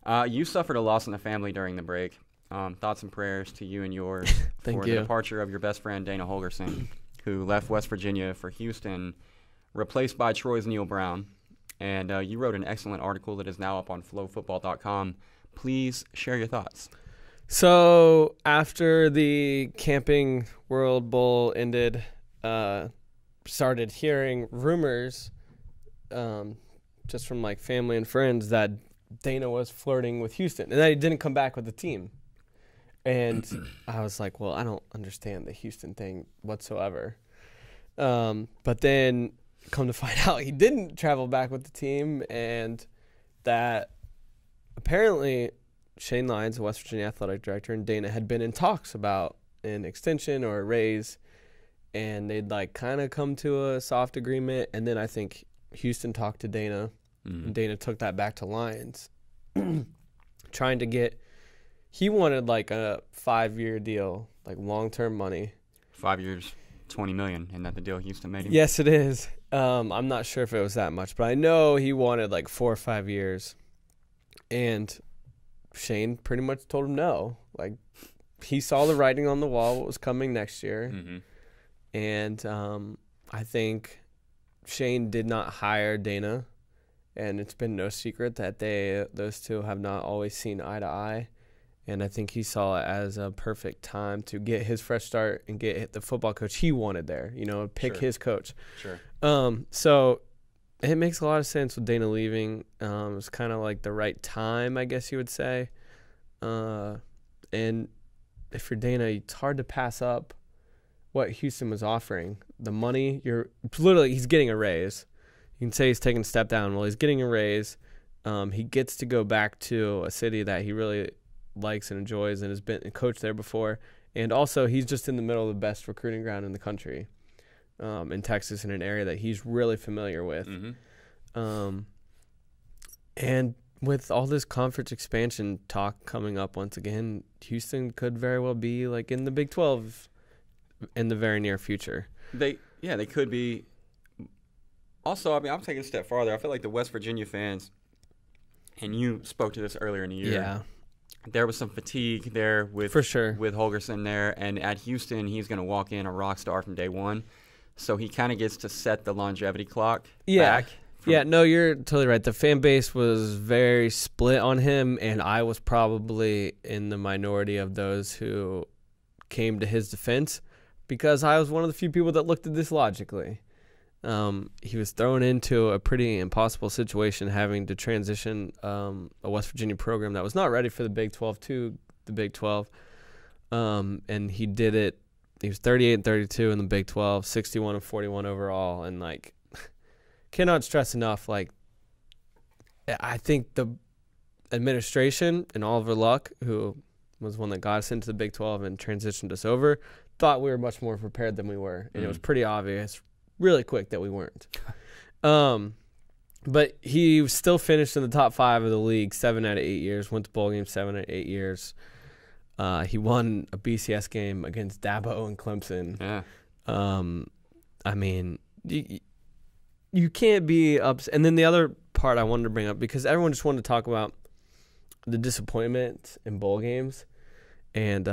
You suffered a loss in the family during the break. Thoughts and prayers to you and yours Thank for you. the departure of your best friend, Dana Holgorsen, who left West Virginia for Houston, replaced by Troy's Neal Brown. And you wrote an excellent article that is now up on FloFootball.com. Please share your thoughts. So after the Camping World Bowl ended, started hearing rumors just from like family and friends that Dana was flirting with Houston and that he didn't come back with the team. And I was like, well, I don't understand the Houston thing whatsoever. But then come to find out he didn't travel back with the team, and that apparently Shane Lyons, the West Virginia athletic director, and Dana had been in talks about an extension or a raise, and they'd like kind of come to a soft agreement. And then I think Houston talked to Dana, and Dana took that back to Lyons, trying to get. He wanted like a 5-year deal, like long-term money. 5 years, $20 million. Isn't that the deal Houston made him? Yes, it is. I'm not sure if it was that much, but I know he wanted like 4 or 5 years. And Shane pretty much told him no. Like, he saw the writing on the wall, what was coming next year. Mm-hmm. And I think Shane did not hire Dana. And it's been no secret that those two have not always seen eye to eye. And I think he saw it as a perfect time to get his fresh start and get the football coach he wanted there, pick his coach. Sure. So it makes a lot of sense with Dana leaving. It was kind of like the right time, I guess you would say. And if you're Dana, it's hard to pass up what Houston was offering. The money, he's getting a raise. You can say he's taking a step down. Well, he's getting a raise. He gets to go back to a city that he really likes and enjoys and has been coached there before. And also, he's just in the middle of the best recruiting ground in the country, in Texas, in an area that he's really familiar with. Mm-hmm. And with all this conference expansion talk coming up once again, Houston could very well be like in the Big 12 in the very near future. They could be. Also, I mean, I'm taking a step farther. I feel like the West Virginia fans, and you spoke to this earlier in the year. Yeah. There was some fatigue there with Holgorsen there, and at Houston, he's going to walk in a rock star from day one. So he kind of gets to set the longevity clock back. No, you're totally right. The fan base was very split on him, and I was probably in the minority of those who came to his defense because I was one of the few people that looked at this logically. He was thrown into a pretty impossible situation, having to transition a West Virginia program that was not ready for the Big 12 to the Big 12. And he did it. He was 38-32 in the Big 12, 61-41 overall, and like cannot stress enough. Like, I think the administration and Oliver Luck, who was one that got us into the Big 12 and transitioned us over, thought we were much more prepared than we were, and it was pretty obvious really quick that we weren't. But he still finished in the top 5 of the league 7 out of 8 years, went to bowl games 7 out of 8 years. He won a BCS game against Dabo and Clemson. Yeah. I mean, you can't be upset. And then the other part I wanted to bring up, because everyone just wanted to talk about the disappointment in bowl games. And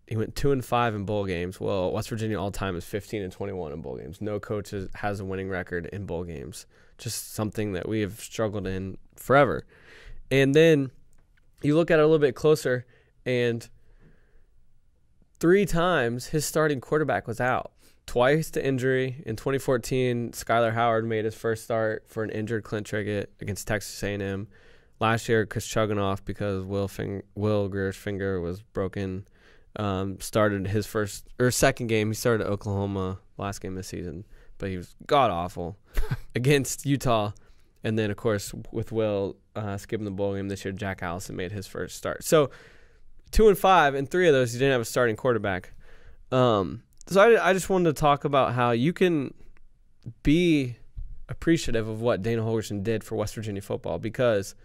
he went 2-5 in bowl games. Well, West Virginia all time is 15-21 in bowl games. No coach has a winning record in bowl games. Just something that we have struggled in forever. And then you look at it a little bit closer, and 3 times his starting quarterback was out. Twice to injury. In 2014, Skylar Howard made his first start for an injured Clint Triggett against Texas A&M. Last year, Chris Chugginoff, because Will Greer's finger was broken, started his second game. He started at Oklahoma last game this season, but he was god-awful against Utah. And then, of course, with Will skipping the bowl game this year, Jack Allison made his first start. So 2-5, and 3 of those he didn't have a starting quarterback. So I just wanted to talk about how you can be appreciative of what Dana Holgorsen did for West Virginia football, because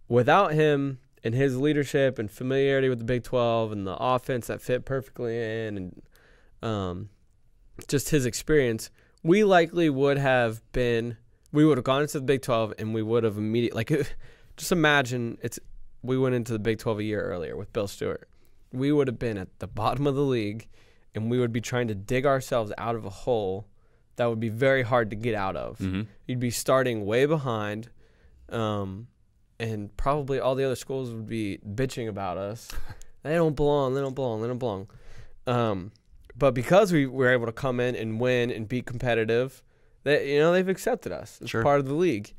without him and his leadership and familiarity with the Big 12 and the offense that fit perfectly in, and just his experience, we likely would have gone into the Big 12, and we would have immediately, just imagine we went into the Big 12 a year earlier with Bill Stewart. We would have been at the bottom of the league, and we would be trying to dig ourselves out of a hole that would be very hard to get out of. Mm-hmm. You'd be starting way behind, and probably all the other schools would be bitching about us. They don't belong. They don't belong. They don't belong. But because we were able to come in and win and be competitive, they've accepted us as part of the league.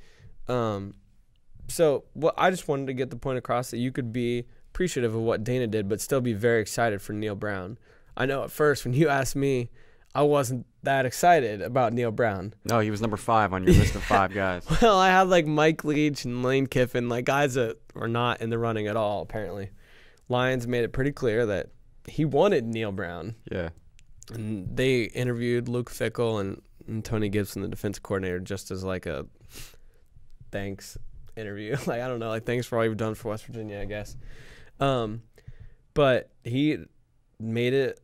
So I just wanted to get the point across that you could be appreciative of what Dana did, but still be very excited for Neal Brown. I know at first when you asked me, I wasn't that excited about Neal Brown. No, he was number 5 on your list of 5 guys. Well, I had like Mike Leach and Lane Kiffin, like guys that were not in the running at all, apparently. Lions made it pretty clear that he wanted Neal Brown. Yeah. And they interviewed Luke Fickell and Tony Gibson, the defensive coordinator, just as like a thanks interview. Like, I don't know, like thanks for all you've done for West Virginia, I guess. But he made it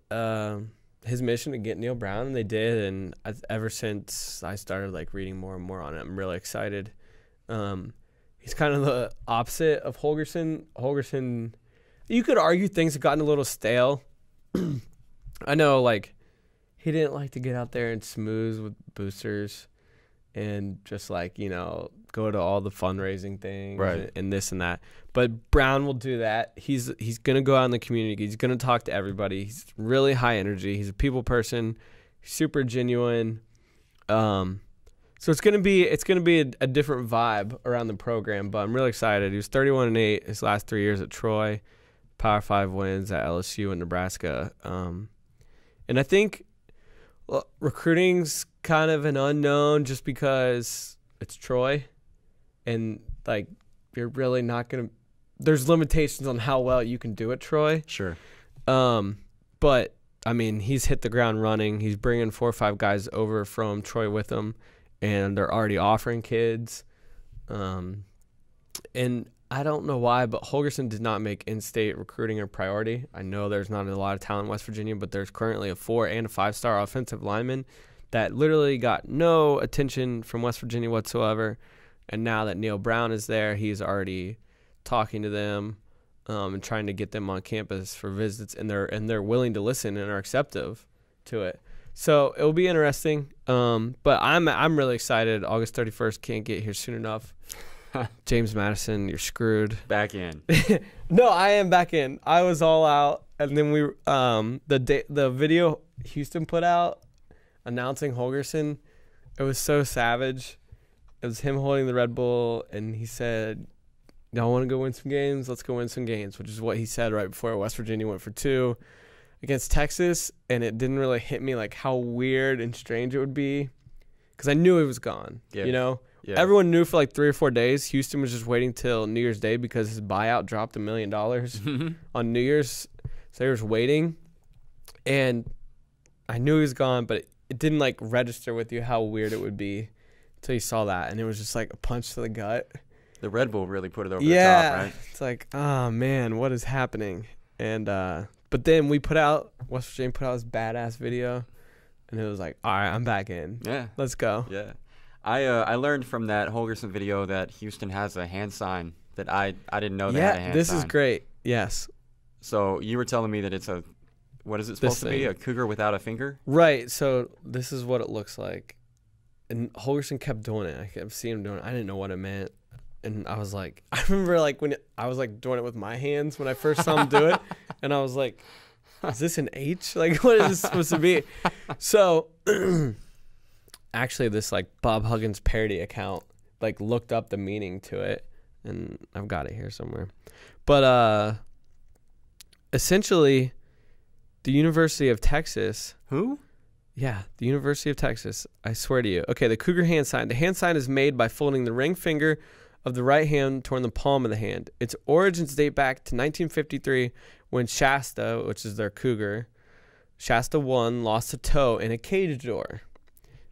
his mission to get Neal Brown, and they did. And ever since I started like reading more and more on it, I'm really excited. He's kind of the opposite of Holgorsen. Holgorsen, you could argue things have gotten a little stale. I know, like, he didn't like to get out there and smooth with boosters and just, like, go to all the fundraising things and this and that. But Brown will do that. He's going to go out in the community. He's going to talk to everybody. He's really high energy. He's a people person, super genuine. So it's going to be a different vibe around the program, but I'm really excited. He was 31-8 his last 3 years at Troy, Power 5 wins at LSU and Nebraska. And I think recruiting's kind of an unknown just because it's Troy, and like you're really not gonna. There's limitations on how well you can do at Troy. Sure. But I mean, he's hit the ground running. He's bringing 4 or 5 guys over from Troy with him, and they're already offering kids. And I don't know why, but Holgorsen did not make in-state recruiting a priority. I know there's not a lot of talent in West Virginia, but there's currently a 4- and 5-star offensive lineman that literally got no attention from West Virginia whatsoever. And now that Neal Brown is there, he's already talking to them and trying to get them on campus for visits, and they're willing to listen and are receptive to it. So it'll be interesting. But I'm really excited. August 31st can't get here soon enough. James Madison, you're screwed. Back in. No, I am back in. I was all out, and then we the video Houston put out announcing Holgorsen, it was so savage. It was him holding the Red Bull, and he said, "Y'all want to go win some games? Let's go win some games," which is what he said right before West Virginia went for 2 against Texas, and it didn't really hit me like how weird and strange it would be because I knew he was gone. Yeah. Yeah. Everyone knew for like 3 or 4 days. Houston was just waiting till New Year's Day because his buyout dropped $1 million on New Year's. So they were just waiting. And I knew he was gone, but it didn't like register with you how weird it would be until you saw that. And it was just like a punch to the gut. The Red Bull really put it over the top, right? It's like, oh man, what is happening? And but then West Virginia put out this badass video, and it was like, all right, I'm back in. Yeah. Let's go. Yeah. I learned from that Holgorsen video that Houston has a hand sign that I didn't know they had a hand sign. Yeah, this is great. Yes. So you were telling me that it's what is it supposed to be? A cougar without a finger? Right. So this is what it looks like. And Holgorsen kept doing it. I kept seeing him doing it. I didn't know what it meant. And I was like, I remember like when I was like doing it with my hands when I first saw him do it. And I was like, is this an H? Like, what is this supposed to be? So actually this like Bob Huggins parody account like looked up the meaning to it, and I've got it here somewhere. But essentially the University of Texas. Who? Yeah, the University of Texas. I swear to you. Okay, the Cougar hand sign. The hand sign is made by folding the ring finger of the right hand toward the palm of the hand. Its origins date back to 1953 when Shasta, which is their Cougar, Shasta 1 lost a toe in a cage door.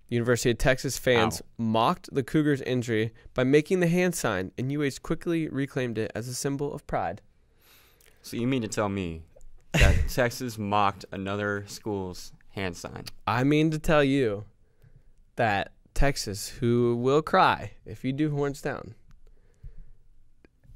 University of Texas fans mocked the Cougars' injury by making the hand sign, and UH quickly reclaimed it as a symbol of pride. So you mean to tell me that Texas mocked another school's hand sign? I mean to tell you that Texas, who will cry if you do horns down,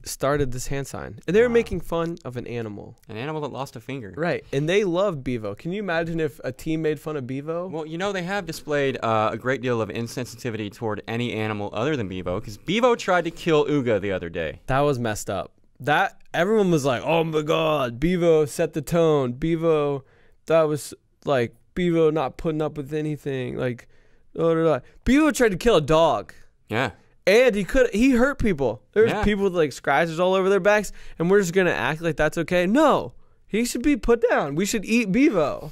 started this hand sign. And they were Wow. making fun of an animal. An animal that lost a finger. Right. And they love Bevo. Can you imagine if a team made fun of Bevo? Well, they have displayed a great deal of insensitivity toward any animal other than Bevo, because Bevo tried to kill Uga the other day. That was messed up. That everyone was like, "Oh my God, Bevo set the tone. Bevo, that was like Bevo not putting up with anything." Like, Bevo tried to kill a dog, Yeah. and he hurt people. There's Yeah. people with like scratches all over their backs, and we're just gonna act like that's okay. No, he should be put down. We should eat Bevo.